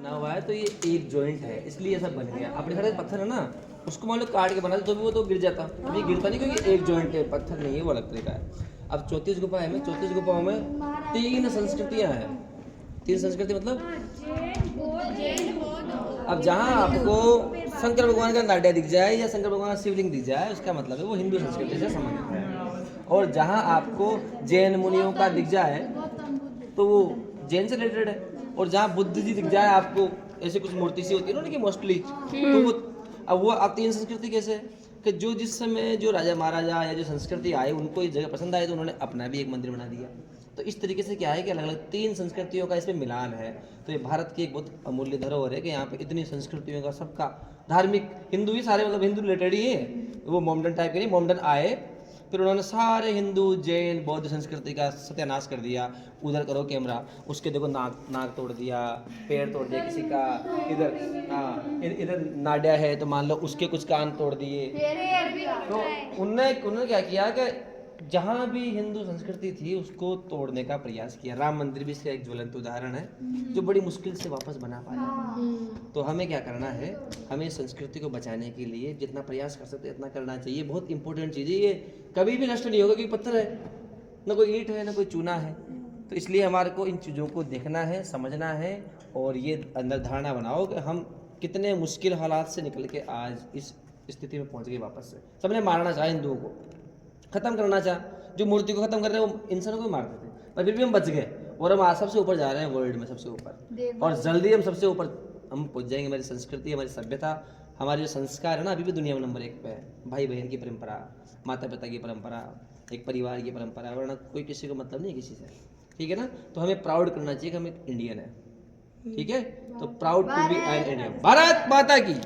बना हुआ है तो ये एक जॉइंट है, इसलिए ऐसा बन गया। अपने सारे पत्थर है ना, उसको मान लो काट के बना दे तो भी वो तो गिर जाता, अभी गिरता नहीं क्योंकि एक जॉइंट है, पत्थर नहीं है, वो अलग तरीका है। अब 34 गुफाएं में, 34 गुफाओं में 3 संस्कृतियां हैं। 3 संस्कृति मतलब अब जहाँ आपको शंकर भगवान का नाट्य दिख जाए या शंकर भगवान का शिवलिंग दिख जाए, उसका मतलब है वो हिंदू संस्कृति से संबंधित है। और जहाँ आपको जैन मुनियों का दिख जाए तो वो जैन से रिलेटेड है। और जहाँ बुद्ध जी दिख जाए आपको, ऐसे कुछ मूर्ति सी होती है ना उनकी मोस्टली, तो वो अब 3 संस्कृति कैसे कि जो जिस समय जो राजा महाराजा या जो संस्कृति आए उनको ये जगह पसंद आए तो उन्होंने अपना भी एक मंदिर बना दिया। तो इस तरीके से क्या है कि अलग अलग 3 संस्कृतियों का इसमें मिलान है। तो ये भारत की एक बहुत अमूल्य धरोहर है कि यहाँ पे इतनी संस्कृतियों का सबका धार्मिक, हिंदू ही सारे मतलब हिंदू रिलेटेड ही है, वो मोमडन टाइप के नहीं। मोमडन आए फिर उन्होंने सारे हिंदू जैन बौद्ध संस्कृति का सत्यानाश कर दिया। उधर करो कैमरा, उसके देखो नाक तोड़ दिया, पैर तोड़ दिया किसी का, इधर नाड्या है तो मान लो उसके कुछ कान तोड़ दिए। तो उन्होंने क्या किया कि जहाँ भी हिंदू संस्कृति थी उसको तोड़ने का प्रयास किया। राम मंदिर भी इसका एक ज्वलंत उदाहरण है जो बड़ी मुश्किल से वापस बना पाया। तो हमें क्या करना है, हमें संस्कृति को बचाने के लिए जितना प्रयास कर सकते इतना करना चाहिए। बहुत इंपॉर्टेंट चीज़ है ये, कभी भी नष्ट नहीं होगा क्योंकि पत्थर है, ना कोई ईंट है ना कोई चूना है। तो इसलिए हमारे को इन चीज़ों को देखना है, समझना है और ये अंदर धारणा बनाओ कि हम कितने मुश्किल हालात से निकल के आज इस स्थिति में पहुंच गए। वापस से सबने मारना चाहा हिंदुओं को, खत्म करना चाहा, जो मूर्ति को खत्म कर रहे हैं वो इंसानों को भी मारते थे, पर फिर भी हम बच गए और हम आज सबसे ऊपर जा रहे हैं, वर्ल्ड में सबसे ऊपर। और जल्दी हम सबसे ऊपर हम पहुंच जाएंगे। हमारी संस्कृति, हमारी सभ्यता, हमारे जो संस्कार है ना अभी भी दुनिया में नंबर 1 पे है। भाई बहन की परंपरा, माता पिता की परंपरा, एक परिवार की परंपरा, वरना कोई किसी को मतलब नहीं किसी से, ठीक है ना। तो हमें प्राउड करना चाहिए कि हम एक इंडियन है, ठीक है। तो proud to be an Indian. Bharat Mata की।